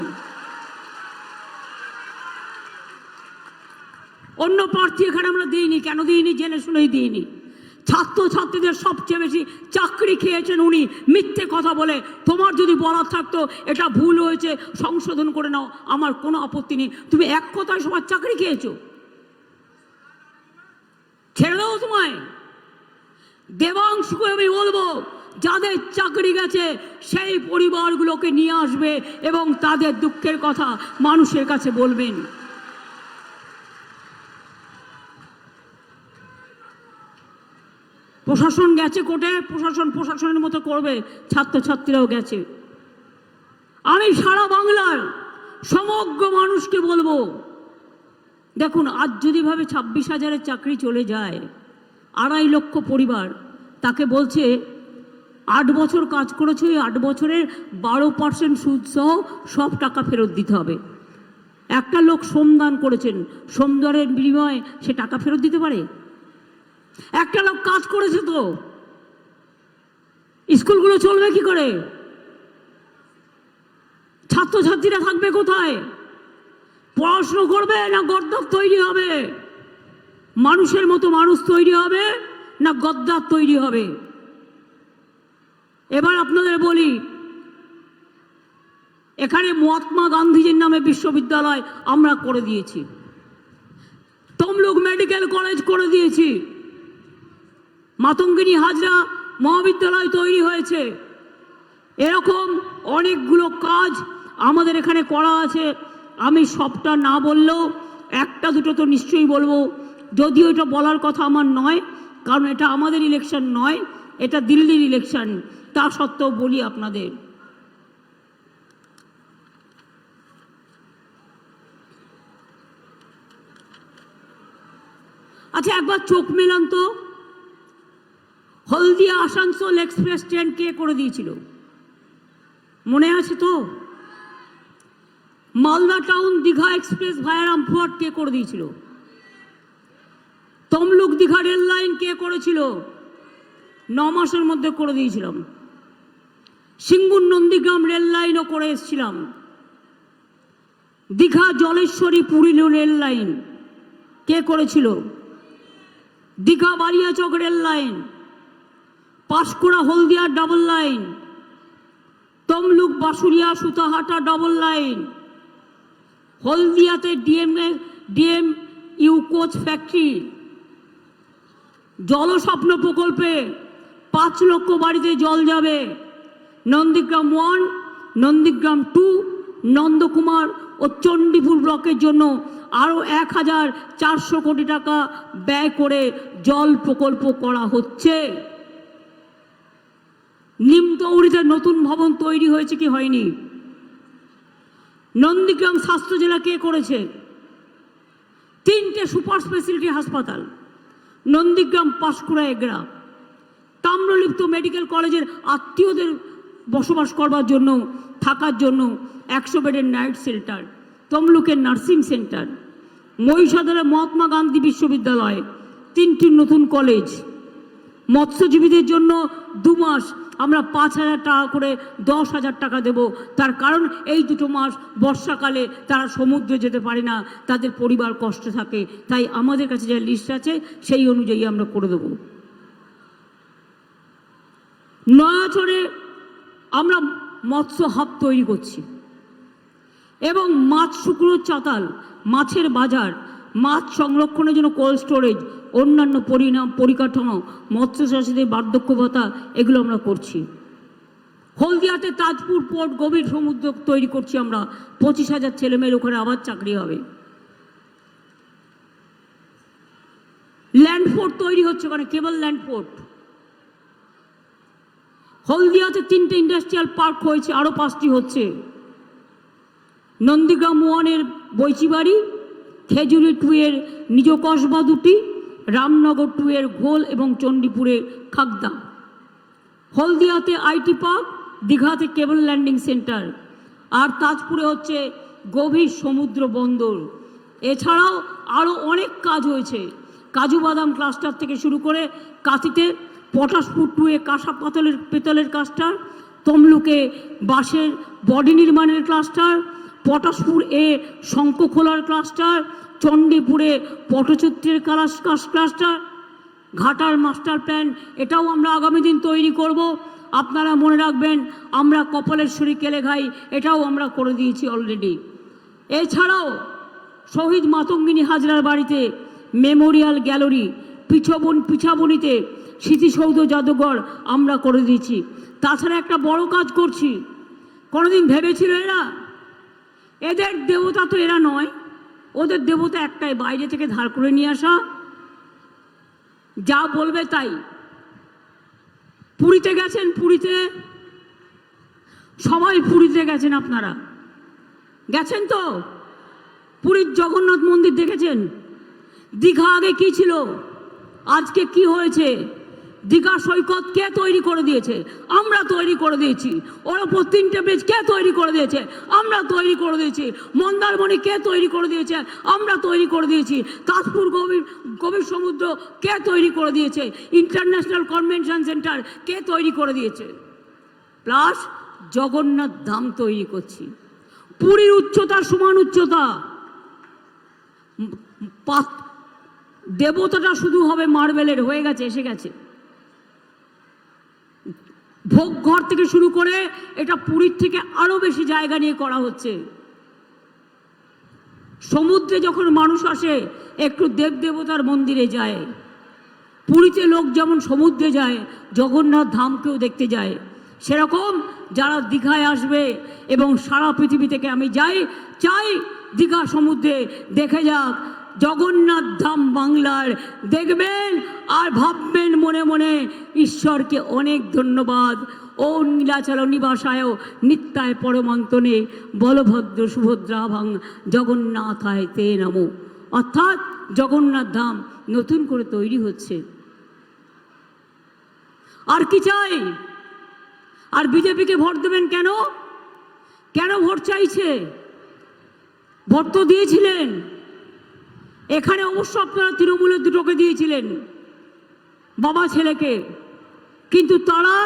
অন্য প্রার্থী এখানে আমরা দিইনি, কেন দিইনি জেনে শুনেই দিইনি। ছাত্রছাত্রীদের সবচেয়ে বেশি চাকরি খেয়েছেন উনি মিথ্যে কথা বলে। তোমার যদি বলার থাকতো এটা ভুল হয়েছে সংশোধন করে নাও, আমার কোনো আপত্তি নেই। তুমি এক কথায় সবার চাকরি খেয়েছো, ছেড়ে দাও তোমায়। দেবাংশুকে আমি বলবো, যাদের চাকরি গেছে সেই পরিবারগুলোকে নিয়ে আসবে এবং তাদের দুঃখের কথা মানুষের কাছে বলবেন। প্রশাসন গেছে কোর্টে, প্রশাসন প্রশাসনের মতো করবে, ছাত্রছাত্রীরাও গেছে। আমি সারা বাংলার সমগ্র মানুষকে বলবো, দেখুন আজ যদি ভাবে 26,000-এর চাকরি চলে যায়, 2.5 লক্ষ পরিবার, তাকে বলছে 8 বছর কাজ করেছে, ওই 8 বছরের 12% সুদ সহ সব টাকা ফেরত দিতে হবে। একটা লোক শ্রমদান করেছেন, শ্রমদানের বিনিময়ে সে টাকা ফেরত দিতে পারে? একটা লোক কাজ করেছে, তো স্কুলগুলো চলবে কি করে? ছাত্রছাত্রীরা থাকবে কোথায়? পড়াশুনো করবে না গদ্দার তৈরি হবে? মানুষের মতো মানুষ তৈরি হবে না গদ্দার তৈরি হবে? এবার আপনাদের বলি, এখানে মহাত্মা গান্ধীজির নামে বিশ্ববিদ্যালয় আমরা করে দিয়েছি, তমলুক মেডিকেল কলেজ করে দিয়েছি, মাতঙ্গিনী হাজরা মহাবিদ্যালয় তৈরি হয়েছে। এরকম অনেকগুলো কাজ আমাদের এখানে করা আছে। আমি সবটা না বললেও একটা দুটো তো নিশ্চয়ই বলবো, যদিও এটা বলার কথা আমার নয়, কারণ এটা আমাদের ইলেকশন নয়, এটা দিল্লির ইলেকশন। তা সত্ত্বেও বলি আপনাদের, আচ্ছা একবার চোখ মেলান তো, হলদিয়া আসানসোল এক্সপ্রেস ট্রেন কে করে দিয়েছিল? মনে আছে তো? Malda town Digha express via Rampurhat কে করে দিয়েছিল? তমলুক দীঘা রেল লাইন কে করেছিল? 9 মাসের মধ্যে করে দিয়েছিলাম। সিঙ্গুর নন্দীগ্রাম রেল লাইনও করে এসেছিলাম। দীঘা জলেশ্বরী পুরী রেল লাইন কে করেছিল? Digha Baliachak rail line, Panskura Haldia double line, Tamluk Basuria Sutahata double line, হলদিয়াতে DMU coach factory, Jalswapna প্রকল্পে 5 লক্ষ বাড়িতে জল যাবে। নন্দীগ্রাম 1, নন্দীগ্রাম 2, নন্দকুমার ও চণ্ডীপুর ব্লকের জন্য আরও 1,400 কোটি টাকা ব্যয় করে জল প্রকল্প করা হচ্ছে। নিমতৌড়িতে নতুন ভবন তৈরি হয়েছে কি হয়নি? নন্দীগ্রাম স্বাস্থ্য জেলা কে করেছে? 3টে সুপার স্পেশালিটি হাসপাতাল, নন্দীগ্রাম, পাঁশকুড়া, এগরা। তাম্রলিপ্ত মেডিকেল কলেজের আত্মীয়দের বসবাস করবার জন্য, থাকার জন্য 100 বেডের নাইট শেল্টার, তমলুকের নার্সিং সেন্টার, মহিষাদলে মহাত্মা গান্ধী বিশ্ববিদ্যালয়, 3টি নতুন কলেজ। মৎস্যজীবীদের জন্য 2 মাস আমরা 5,000 টাকা করে 10,000 টাকা দেব। তার কারণ এই 2 মাস বর্ষাকালে তারা সমুদ্রে যেতে পারে না, তাদের পরিবার কষ্টে থাকে, তাই আমাদের কাছে যে লিস্ট আছে সেই অনুযায়ী আমরা করে দেব। নয়াচরে আমরা মৎস্য হাব তৈরি করছি এবং মাছ শুকনোর চাতাল, মাছের বাজার, মাছ সংরক্ষণের জন্য কোল্ড স্টোরেজ, অন্যান্য পরিকাঠামো, মৎস্যচাষীদের বার্ধক্য ভাতা, এগুলো আমরা করছি। হলদিয়াতে তাজপুর পোর্ট, গভীর সমুদ্র তৈরি করছি আমরা, 25,000 ছেলেমেয়ের ওখানে আবার চাকরি হবে। ল্যান্ডপোর্ট তৈরি হচ্ছে ওখানে, কেবল ল্যান্ডপোর্ট। হলদিয়াতে 3টে ইন্ডাস্ট্রিয়াল পার্ক হয়েছে, আরও 5টি হচ্ছে। নন্দীগ্রাম 1-এর বৈচিবাড়ি, খেজুরি 2-এর নিজ কসবা 2টি, রামনগর 2-এর ঘোল এবং চণ্ডীপুরের খাগদা। হলদিয়াতে আইটি পার্ক, দীঘাতে কেবল ল্যান্ডিং সেন্টার, আর তাজপুরে হচ্ছে গভীর সমুদ্র বন্দর। এছাড়াও আরও অনেক কাজ হয়েছে, কাজু বাদাম ক্লাস্টার থেকে শুরু করে কাঁথিতে পটাশপুর টুয়ে কাঁসা পেতলের ক্লাস্টার, তমলুকে বাঁশের বডি নির্মাণের ক্লাস্টার, পটাশপুর এ শঙ্খখোলার ক্লাস্টার, চণ্ডীপুরে পটচিত্রের ক্লাস্টার, ঘাটার মাস্টার প্ল্যান, এটাও আমরা আগামী দিন তৈরি করব। আপনারা মনে রাখবেন, আমরা কপালেশ্বরী কেলেঘাই এটাও আমরা করে দিয়েছি অলরেডি। এছাড়াও শহীদ মাতঙ্গিনী হাজরার বাড়িতে মেমোরিয়াল গ্যালারি, পিছাবনিতে স্মৃতিসৌধ জাদুঘর আমরা করে দিয়েছি। তাছাড়া একটা বড় কাজ করছি। কোনোদিন ভেবেছিল এদের দেবতা তো এরা নয়, ওদের দেবতা একটাই, বাইরে থেকে ধার করে নিয়ে আসা, যা বলবে তাই। পুরীতে গেছেন, পুরীতে সবাই পুরীতে গেছেন, আপনারা গেছেন তো? পুরীর জগন্নাথ মন্দির দেখেছেন? দীঘা আগে কি ছিল, আজকে কি হয়েছে? দীঘা সৈকত কে তৈরি করে দিয়েছে? আমরা তৈরি করে দিয়েছি। ওর ওপর 3টে ব্রিজ কে তৈরি করে দিয়েছে? আমরা তৈরি করে দিয়েছি। মন্দারমণি কে তৈরি করে দিয়েছে? আমরা তৈরি করে দিয়েছি। তাজপুর গভীর সমুদ্র কে তৈরি করে দিয়েছে? ইন্টারন্যাশনাল কনভেনশন সেন্টার কে তৈরি করে দিয়েছে? প্লাস জগন্নাথ ধাম তৈরি করছি। পুরীর উচ্চতার সমান উচ্চতা, দেবতাটা শুধু হবে মার্বেলের, হয়ে গেছে, এসে গেছে। ভোগঘর থেকে শুরু করে এটা পুরীর থেকে আরো বেশি জায়গা নিয়ে করা হচ্ছে। সমুদ্রে যখন মানুষ আসে একটু দেবদেবতার মন্দিরে যায়। পুরীতে লোক যেমন সমুদ্রে যায়, জগন্নাথ ধামকেও দেখতে যায়। সেরকম যারা দীঘায় আসবে এবং সারা পৃথিবী থেকে আমি চাই দীঘা সমুদ্রে দেখে যাক জগন্নাথ ধাম বাংলার, দেখবেন আর ভাববেন মনে মনে ঈশ্বরকে অনেক ধন্যবাদ। ও নীলাচল নিবাসায় নিত্যায় পরমান্তনে বলভদ্র সুভদ্রা ভাং জগন্নাথায় তে নমো। অর্থাৎ জগন্নাথ ধাম নতুন করে তৈরি হচ্ছে। আর কি চাই? আর বিজেপিকে ভোট দেবেন কেন? কেন ভোট চাইছে? ভোট তো দিয়েছিলেন এখানে, অবশ্য আপনারা তৃণমূলের দুটোকে দিয়েছিলেন, বাবা ছেলেকে, কিন্তু তারা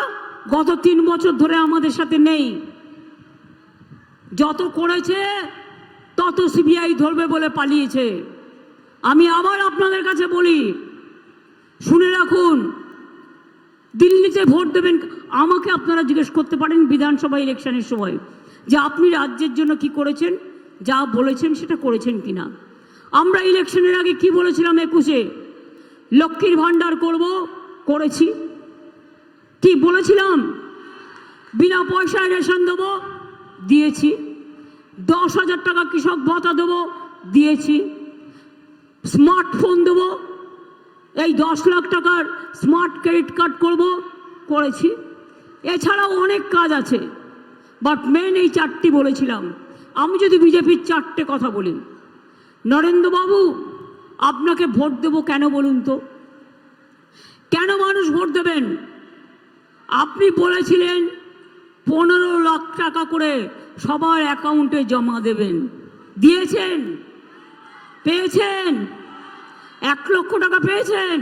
গত 3 বছর ধরে আমাদের সাথে নেই। যত করেছে তত সিবিআই ধরবে বলে পালিয়েছে। আমি আবার আপনাদের কাছে বলি, শুনে রাখুন, দিল্লিতে ভোট দেবেন, আমাকে আপনারা জিজ্ঞেস করতে পারেন বিধানসভা ইলেকশনের সময় যে আপনি রাজ্যের জন্য কি করেছেন, যা বলেছেন সেটা করেছেন কিনা। আমরা ইলেকশনের আগে কি বলেছিলাম? 21-এ লক্ষ্মীর ভান্ডার করব, করেছি। কি বলেছিলাম? বিনা পয়সায় রেশন দেবো, দিয়েছি। 10,000 টাকা কৃষক ভাতা দেবো, দিয়েছি। স্মার্টফোন দেবো, এই 10 লাখ টাকার স্মার্ট ক্রেডিট কার্ড করব, করেছি। এছাড়াও অনেক কাজ আছে, বাট মেন এই 4টি বলেছিলাম। আমি যদি বিজেপির 4টে কথা বলি, নরেন্দ্রবাবু আপনাকে ভোট দেব কেন বলুন তো? কেন মানুষ ভোট দেবেন? আপনি বলেছিলেন 15 লাখ টাকা করে সবার অ্যাকাউন্টে জমা দেবেন, দিয়েছেন? পেয়েছেন? 1 লক্ষ টাকা পেয়েছেন?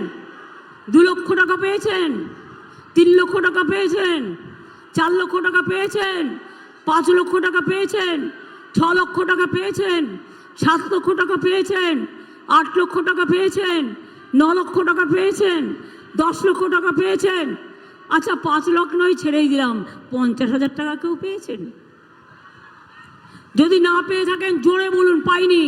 2 লক্ষ টাকা পেয়েছেন? 3 লক্ষ টাকা পেয়েছেন? 4 লক্ষ টাকা পেয়েছেন? 5 লক্ষ টাকা পেয়েছেন? 6 লক্ষ টাকা পেয়েছেন? 7 লক্ষ টাকা পেয়েছেন? 8 লক্ষ টাকা পেয়েছেন? 9 লক্ষ টাকা পেয়েছেন? 10 লক্ষ টাকা পেয়েছেন? আচ্ছা 5 লক্ষ নয়, ছেড়েই দিলাম, 50,000 টাকা কেউ পেয়েছেন? যদি না পেয়ে থাকেন জোরে বলুন পাইনি।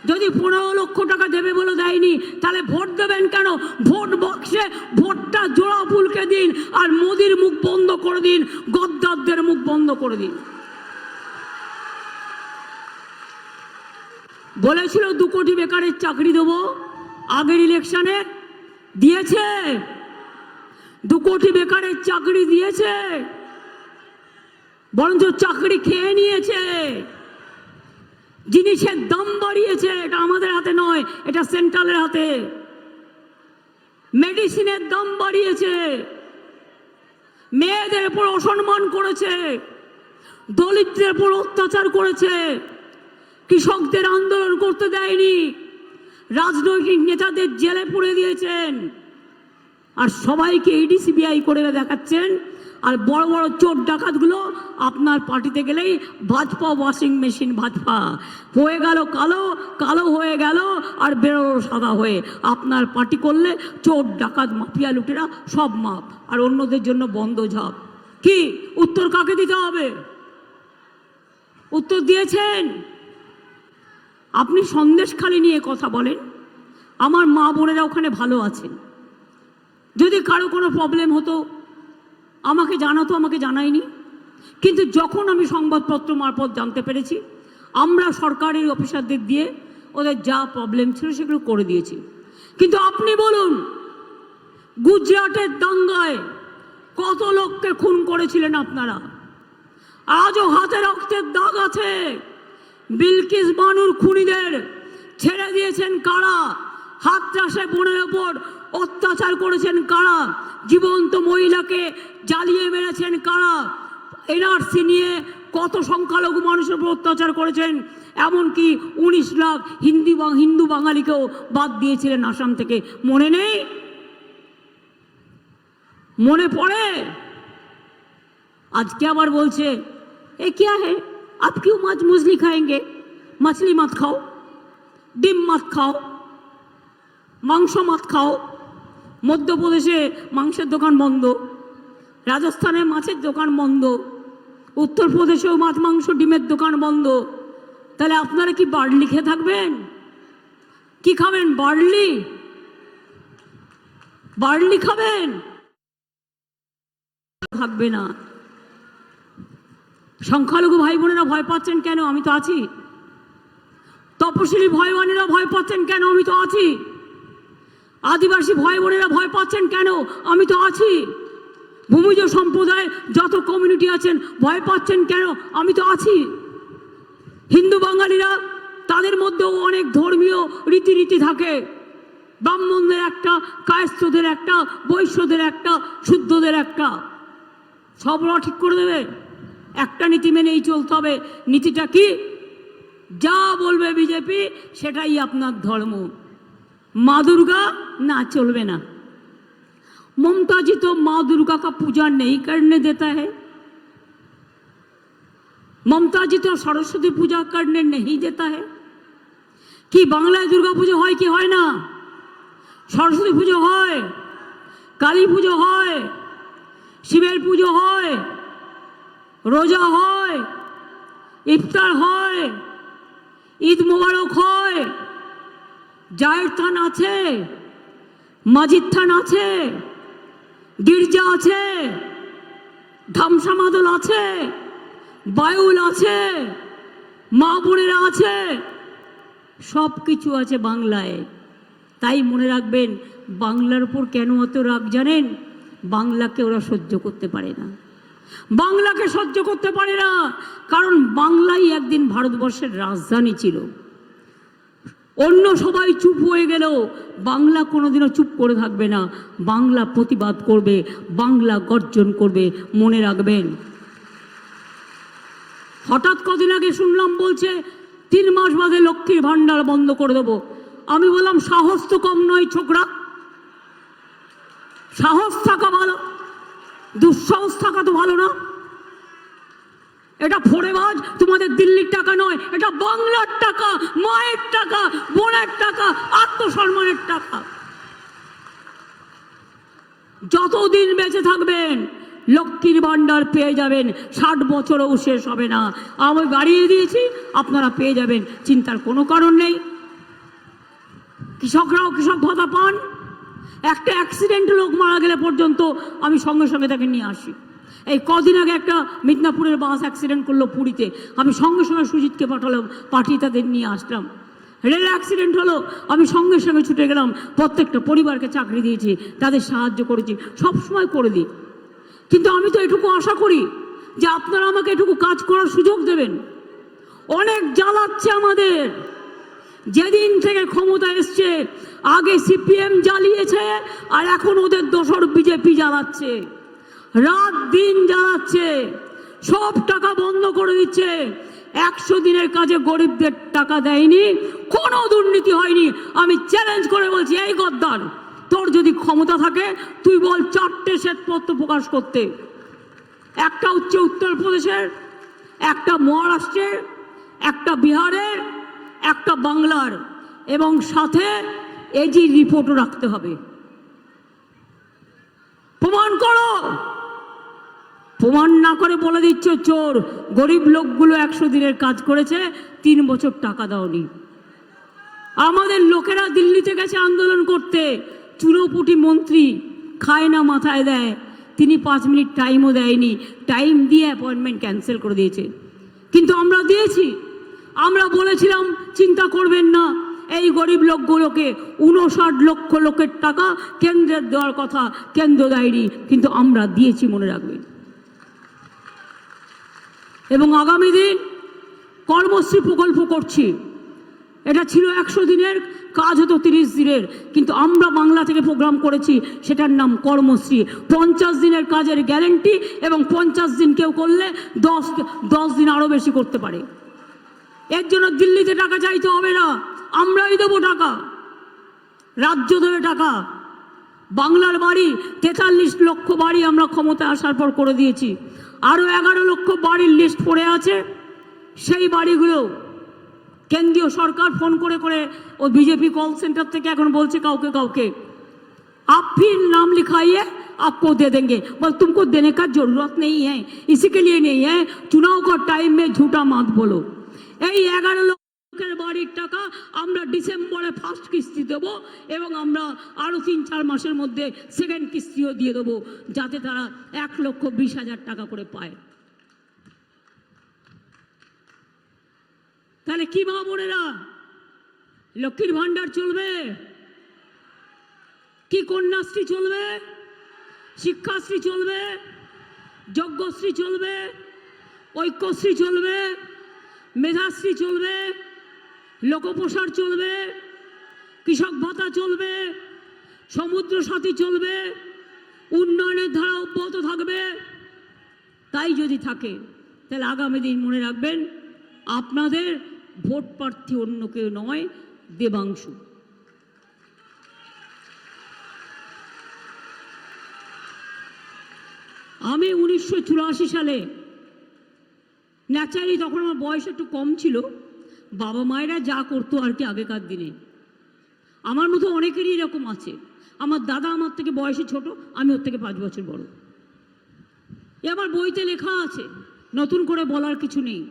যদি 15 লক্ষ টাকা দেবে বলে দেয়নি, তাহলে ভোট দেবেন কেন? ভোট বক্সে ভোটটা জোড়া ফুলকে দিন, আর মোদির মুখ বন্ধ করে দিন, গদ্দারদের মুখ বন্ধ করে দিন। বলেছিল 2 কোটি বেকারের চাকরি দেবো, আগের ইলেকশনে দিয়েছে? 2 কোটি বেকারের চাকরি দিয়েছে? বরঞ্চ চাকরি খেয়ে নিয়েছে। জিনিসের দাম বাড়িয়েছে, এটা আমাদের হাতে নয়, এটা সেন্ট্রালের হাতে। মেডিসিনের দাম বাড়িয়েছে, মেয়েদের উপর অসম্মান করেছে, দলিতদের উপর অত্যাচার করেছে, কৃষকদের আন্দোলন করতে দেয়নি, রাজনৈতিক নেতাদের জেলে পুরে দিয়েছেন, আর সবাইকে ইডি সিবিআই করে দেখাচ্ছেন। আর বড় বড় চোর ডাকাতগুলো আপনার পার্টিতে গেলেই ভাজপা ওয়াশিং মেশিন, ভাজপা হয়ে গেল কালো, কালো হয়ে গেল আর বেরোলো সাদা হয়ে। আপনার পার্টি করলে চোর ডাকাত মাফিয়া লুটেরা সব মাপ, আর অন্যদের জন্য বন্ধ ঝাপ। কি উত্তর কাকে দিতে হবে? উত্তর দিয়েছেন? আপনি সন্দেশখালি নিয়ে কথা বলেন, আমার মা বোনেরা ওখানে ভালো আছেন। যদি কারো কোনো প্রবলেম হতো আমাকে জানাতো, আমাকে জানায়নি। কিন্তু যখন আমি সংবাদপত্র মারফত জানতে পেরেছি, আমরা সরকারি অফিসারদের দিয়ে ওদের যা প্রবলেম ছিল সেগুলো করে দিয়েছি। কিন্তু আপনি বলুন, গুজরাটের দাঙ্গায় কত লোককে খুন করেছিলেন আপনারা? আজও হাতে রক্তের দাগ আছে। বিলকিস বানুর খুনিদের ছেড়ে দিয়েছেন কারা? হাতরাসে বোনের ওপর অত্যাচার করেছেন কারা? জীবন্ত মহিলাকে জ্বালিয়ে মেরেছেন কারা? এনআরসি নিয়ে কত সংখ্যালঘু মানুষের উপর অত্যাচার করেছেন, এমনকি 19 লাখ হিন্দু বাঙালিকেও বাদ দিয়েছিলেন আসাম থেকে। মনে নেই? মনে পড়ে? আজকে আবার বলছে এ क्या है, आप क्यों माछ मुसली खाएंगे? मछली मत खाओ, ডিম मत खाओ, মাংস मत खाओ। মধ্যপ্রদেশে মাংসের দোকান বন্ধ, রাজস্থানে মাছের দোকান বন্ধ, উত্তরপ্রদেশেও মাছ মাংস ডিমের দোকান বন্ধ। তাহলে আপনারা কি বার্লি খেয়ে থাকবেন? কি খাবেন? বার্লি? বার্লি খাবেন? থাকবে না। সংখ্যালঘু ভাই বোনেরা ভয় পাচ্ছেন কেন? আমি তো আছি। তপশিলি ভাই বোনেরা ভয় পাচ্ছেন কেন? আমি তো আছি। আদিবাসী ভাই বোনেরা ভয় পাচ্ছেন কেন? আমি তো আছি। ভূমিজ সম্প্রদায় যত কমিউনিটি আছেন ভয় পাচ্ছেন কেন? আমি তো আছি। হিন্দু বাঙালিরা তাদের মধ্যেও অনেক ধর্মীয় রীতিনীতি থাকে। ব্রাহ্মণদের একটা, কায়স্থদের একটা, বৈশ্যদের একটা, শুদ্ধদের একটা। সব ওরা ঠিক করে দেবে? একটা নীতি মেনেই চলতে হবে। নীতিটা কি? যা বলবে বিজেপি সেটাই আপনার ধর্ম। माँ दुर्गा ना चलবে না। ममता जी तो माँ दुर्गा का पूजा नहीं करने देता है। ममता जी तो सरस्वती पूजा करने नहीं देता है। कि बांग्लाय दुर्गा पूजा হয় কি হয় না? सरस्वती पूजा হয়, काली पूजा হয়, শিবের পুজো হয়, রোজা হয়, ইফতার হয়, ঈদ মোবারক হয়, জায়ের থান আছে, মাজিদ থান আছে, গির্জা আছে, ধামসা মাদল আছে, বায়ুল আছে, মা বোনেরা আছে, সব কিছু আছে বাংলায়। তাই মনে রাখবেন, বাংলার উপর কেন অত রাগ জানেন? বাংলাকে ওরা সহ্য করতে পারে না। বাংলাকে সহ্য করতে পারে না কারণ বাংলাই একদিন ভারতবর্ষের রাজধানী ছিল। অন্য সবাই চুপ হয়ে গেলেও বাংলা কোনোদিনও চুপ করে থাকবে না। বাংলা প্রতিবাদ করবে, বাংলা গর্জন করবে, মনে রাখবেন। হঠাৎ কদিন আগে শুনলাম বলছে 3 মাস বাদে লক্ষ্মীর ভান্ডার বন্ধ করে দেবো। আমি বললাম সাহস তো কম নয় ছোকরা, সাহস থাকা ভালো, দুঃসাহস থাকা তো ভালো না। এটা ফোড়েবাজ, তোমাদের দিল্লির টাকা নয়, এটা বাংলার টাকা, মায়ের টাকা, বোনের টাকা, আত্মসম্মানের টাকা। যতদিন বেঁচে থাকবেন লক্ষ্মীর ভান্ডার পেয়ে যাবেন, 60 বছরও শেষ হবে না। আমি বাড়িয়ে দিয়েছি, আপনারা পেয়ে যাবেন, চিন্তার কোনো কারণ নেই। কৃষকরাও কৃষক ভাতা পান। একটা অ্যাক্সিডেন্টে লোক মারা গেলে পর্যন্ত আমি সঙ্গে সঙ্গে তাকে নিয়ে আসি। এই কদিন আগে একটা মিদনাপুরের বাস অ্যাক্সিডেন্ট করলো পুরীতে, আমি সঙ্গে সঙ্গে সুজিতকে পাঠালাম, পাঠিয়ে তাদের নিয়ে আসলাম। রেল অ্যাক্সিডেন্ট হলো, আমি সঙ্গে সঙ্গে ছুটে গেলাম, প্রত্যেকটা পরিবারকে চাকরি দিয়েছি, তাদের সাহায্য করেছি, সব সময় করে দিই। কিন্তু আমি তো এটুকু আশা করি যে আপনারা আমাকে এটুকু কাজ করার সুযোগ দেবেন। অনেক জ্বালাচ্ছে আমাদের। যেদিন থেকে ক্ষমতা এসছে, আগে সিপিএম জ্বালিয়েছে আর এখন ওদের দোসর বিজেপি জ্বালাচ্ছে, রাত দিন জ্বালাচ্ছে। সব টাকা বন্ধ করে দিচ্ছে। 100 দিনের কাজে গরিবদের টাকা দেয়নি, কোনো দুর্নীতি হয়নি। আমি চ্যালেঞ্জ করে বলছি, এই গদ্দার, তোর যদি ক্ষমতা থাকে তুই বল 4টে শ্বেতপত্র প্রকাশ করতে, একটা হচ্ছে উত্তরপ্রদেশের, একটা মহারাষ্ট্রের, একটা বিহারের, একটা বাংলার, এবং সাথে এজি রিপোর্টও রাখতে হবে। প্রমাণ করো। প্রমাণ না করে বলে দিচ্ছ চোর। গরিব লোকগুলো 100 দিনের কাজ করেছে, 3 বছর টাকা দাওনি। আমাদের লোকেরা দিল্লিতে গেছে আন্দোলন করতে, চুনোপুটি মন্ত্রী খায় না মাথায় দেয়, তিনি 5 মিনিট টাইমও দেয়নি, টাইম দিয়ে অ্যাপয়েন্টমেন্ট ক্যান্সেল করে দিয়েছে। কিন্তু আমরা দিয়েছি, আমরা বলেছিলাম চিন্তা করবেন না, এই গরিব লোকগুলোকে 59 লক্ষ লোকের টাকা কেন্দ্রের দেওয়ার কথা, কেন্দ্র দেয়নি, কিন্তু আমরা দিয়েছি, মনে রাখবেন। এবং আগামী দিন কর্মশ্রী প্রকল্প করছি। এটা ছিল 100 দিনের কাজ, হতো 30 দিনের, কিন্তু আমরা বাংলা থেকে প্রোগ্রাম করেছি, সেটার নাম কর্মশ্রী। 50 দিনের কাজের গ্যারেন্টি, এবং 50 দিন কেউ করলে 10 দিন আরও বেশি করতে পারে। এর জন্য দিল্লিতে টাকা চাইতে হবে না, আমরাই দেবো টাকা, রাজ্য দেবে টাকা। বাংলার বাড়ি 43 লক্ষ বাড়ি আমরা ক্ষমতায় আসার পর করে দিয়েছি। আরও 11 লক্ষ বাড়ির লিস্ট পড়ে আছে। সেই বাড়িগুলো কেন্দ্রীয় সরকার ফোন করে করে, ও বিজেপি কল সেন্টার থেকে এখন বলছে কাউকে কাউকে, आप फिर नाम लिखाइए, आपको दे देंगे। बोल तुमको देने का जरूरत नहीं है, इसी के लिए नहीं है, चुनाव का टाइम में झूठा मत बोलो। এই 11 লক্ষের বাড়ির টাকা আমরা ডিসেম্বরে ফার্স্ট কিস্তি দেবো, এবং আমরা আরও 3-4 মাসের মধ্যে সেকেন্ড কিস্তিও দিয়ে দেবো, যাতে তারা 1,20,000 টাকা করে পায়। তাহলে কি মা বোনেরা, লক্ষ্মীর ভান্ডার চলবে কি? কন্যাশ্রী চলবে, শিক্ষাশ্রী চলবে, যজ্ঞশ্রী চলবে, ঐক্যশ্রী চলবে, মেধাশ্রী চলবে, লোকপ্রসার চলবে, কৃষক ভাতা চলবে, সমুদ্র সাথী চলবে, উন্নয়নের ধারা অব্যাহত থাকবে। তাই যদি থাকে, তাহলে আগামী দিন মনে রাখবেন, আপনাদের ভোট প্রার্থী অন্য কেউ নয়, দেবাংশু। আমি 1984 সালে, ন্যাচারালি তখন আমার বয়স একটু কম ছিল, বাবা মায়েরা যা করতো আর কি আগেকার দিনে, আমার মতো অনেকেরই এরকম আছে। আমার দাদা আমার থেকে বয়সে ছোট, আমি ওর থেকে 5 বছর বড়। এ আমার বইতে লেখা আছে, নতুন করে বলার কিছু নেই।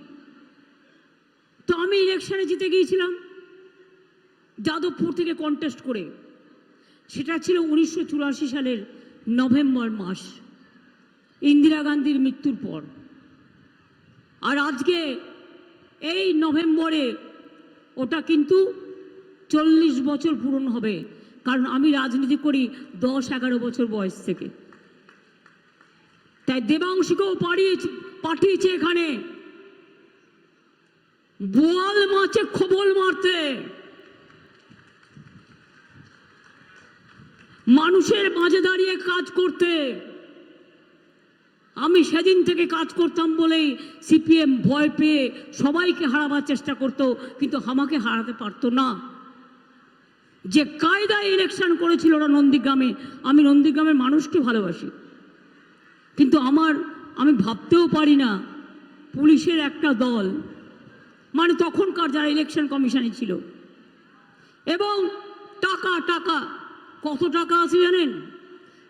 তো আমি ইলেকশনে জিতে গিয়েছিলাম যাদবপুর থেকে কন্টেস্ট করে। সেটা ছিল 1984 সালের নভেম্বর মাস, ইন্দিরা গান্ধীর মৃত্যুর পর। আর আজকে এই নভেম্বরে ওটা কিন্তু 40 বছর পূরণ হবে, কারণ আমি রাজনীতি করি 10-11 বছর বয়স থেকে। তাই দেবাংশুকেও পাঠিয়েছে এখানে বোয়াল মাছে খবল মারতে, মানুষের মাঝে দাঁড়িয়ে কাজ করতে। আমি সেদিন থেকে কাজ করতাম বলেই সিপিএম ভয় পেয়ে সবাইকে হারাবার চেষ্টা করত, কিন্তু আমাকে হারাতে পারতো না। যে কায়দায় ইলেকশন করেছিল ওরা নন্দীগ্রামে, আমি নন্দীগ্রামের মানুষকে ভালোবাসি, কিন্তু আমি ভাবতেও পারি না পুলিশের একটা দল, মানে তখনকার যারা ইলেকশন কমিশনে ছিল, এবং টাকা টাকা কত টাকা আছে জানেন?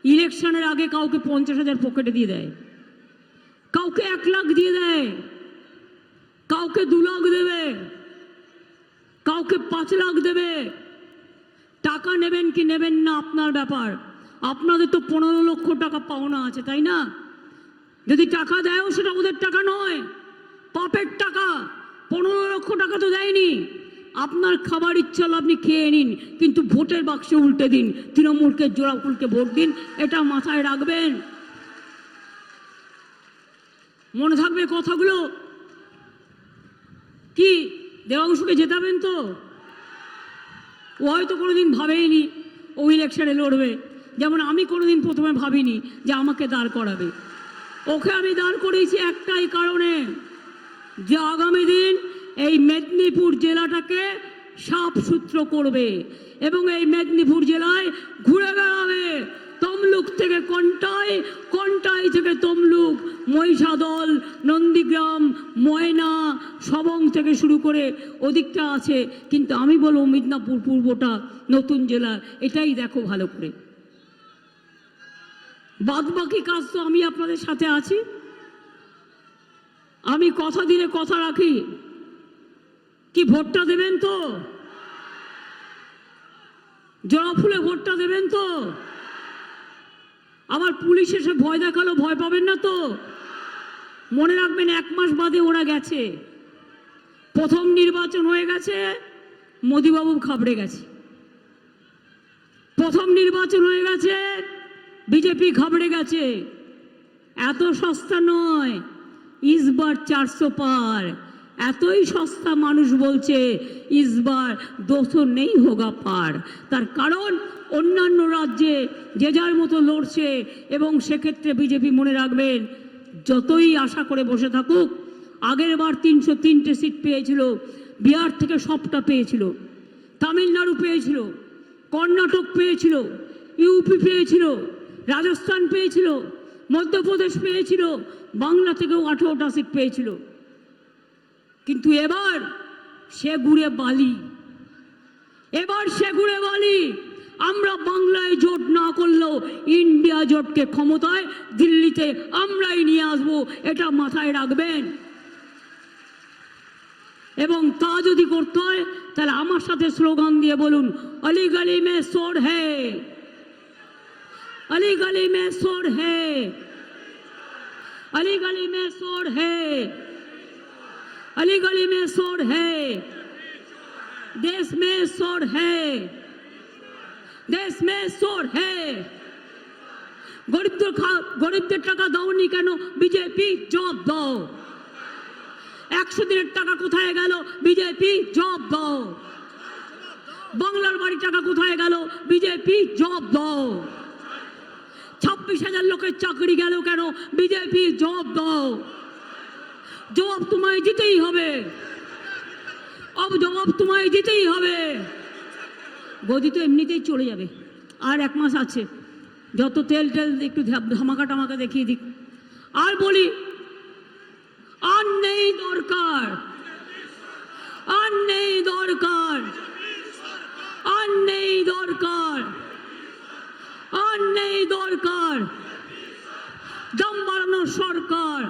ইলেকশনের আগে কাউকে 50,000 পকেটে দিয়ে দেয়, কাউকে 1 লাখ দিয়ে দেয়, কাউকে 2 লাখ দেবে, কাউকে 5 লাখ দেবে। টাকা নেবেন কি নেবেন না আপনার ব্যাপার। আপনাদের তো 15 লক্ষ টাকা পাওনা আছে, তাই না? যদি টাকা দেয়ও সেটা ওদের টাকা নয়, পাপের টাকা। 15 লক্ষ টাকা তো দেয়নি। আপনার খাবার ইচ্ছা হলে আপনি খেয়ে নিন, কিন্তু ভোটের বাক্সে উল্টে দিন, তৃণমূলকে জোড়াফুলকে ভোট দিন, এটা মাথায় রাখবেন। মনে থাকবে কথাগুলো। কি দেবাংশুকে জেতাবেন তো? ও হয়তো কোনোদিন ভাবেইনি ও ইলেকশনে লড়বে, যেমন আমি কোনোদিন প্রথমে ভাবিনি যে আমাকে দাঁড় করাবে। ওকে আমি দাঁড় করিয়েছি একটাই কারণে, যে আগামী দিন এই মেদিনীপুর জেলাটাকে সাফসুতরো করবে এবং এই মেদিনীপুর জেলায় ঘুরে বেড়াবে তমলুক থেকে কন্টাই, কন্টাই থেকে তমলুক, মহিষাদল, নন্দীগ্রাম, ময়না, সবং থেকে শুরু করে ওদিকটা আছে। কিন্তু আমি বলবো মিদনাপুর পূর্বটা নতুন জেলা, এটাই দেখো ভালো করে। বাদ বাকি কাজ তো আমি আপনাদের সাথে আছি। আমি কথা দিলে কথা রাখি। কি ভোটটা দেবেন তো? জড়া ফুলে ভোটটা দেবেন তো? আবার পুলিশ এসে ভয় দেখালো, ভয় পাবেন না তো? মনে রাখবেন 1 মাস বাদে ওরা গেছে, প্রথম নির্বাচন হয়ে গেছে, মোদিবাবু খাবড়ে গেছে। প্রথম নির্বাচন হয়ে গেছে, বিজেপি খাবড়ে গেছে। এত সস্তা নয়, ইসবার 400 পার। এতই সস্তা মানুষ বলছে ইসবার 200 নেই হোগা পার। তার কারণ অন্যান্য রাজ্যে যে যার মতো লড়ছে এবং সেক্ষেত্রে বিজেপি মনে রাখবেন যতই আশা করে বসে থাকুক, আগের বার 303টে সিট পেয়েছিল, বিহার থেকে সবটা পেয়েছিল, তামিলনাড়ু পেয়েছিল, কর্ণাটক পেয়েছিল, ইউপি পেয়েছিল, রাজস্থান পেয়েছিল, মধ্যপ্রদেশ পেয়েছিল, বাংলা থেকেও 18টা সিট পেয়েছিল। কিন্তু এবার সে ঘুরে বালি, এবার সে ঘুরে বালি। আমরা বাংলায় জোট না করলেও ইন্ডিয়া জোটকে ক্ষমতায় দিল্লিতে আমরাই নিয়ে আসবো, এটা মাথায় রাখবেন। এবং তা যদি করতে হয় তাহলে আমার সাথে স্লোগান দিয়ে বলুন, অলি গলি মে সোর হে, अली गली में शोर है, अली गली में शोर है, अली गली में शोर है, देश में शोर है, देश में शोर है। গরিবদের টাকা দাওনি কেন? বিজেপি জবাব দাও। 100 দিনের টাকা কোথায় গেল? বিজেপি জবাব দাও। বাংলার বাড়ি টাকা কোথায় গেল? বিজেপি জবাব দাও। 26,000 লোকের চাকরি গেল কেন? বিজেপি জবাব দাও। জবাব তোমায় দিতেই হবে, জবাব তোমায় দিতেই হবে। গদি তো এমনিতেই চলে যাবে, আর 1 মাস আছে, যত তেল টেল একটু ধামাকা টামাকা দেখিয়ে দিক। আর বলি, আর নেই দরকার, আর নেই দরকার, আর নেই দরকার, আর নেই দরকার দাম বাড়ানোর সরকার।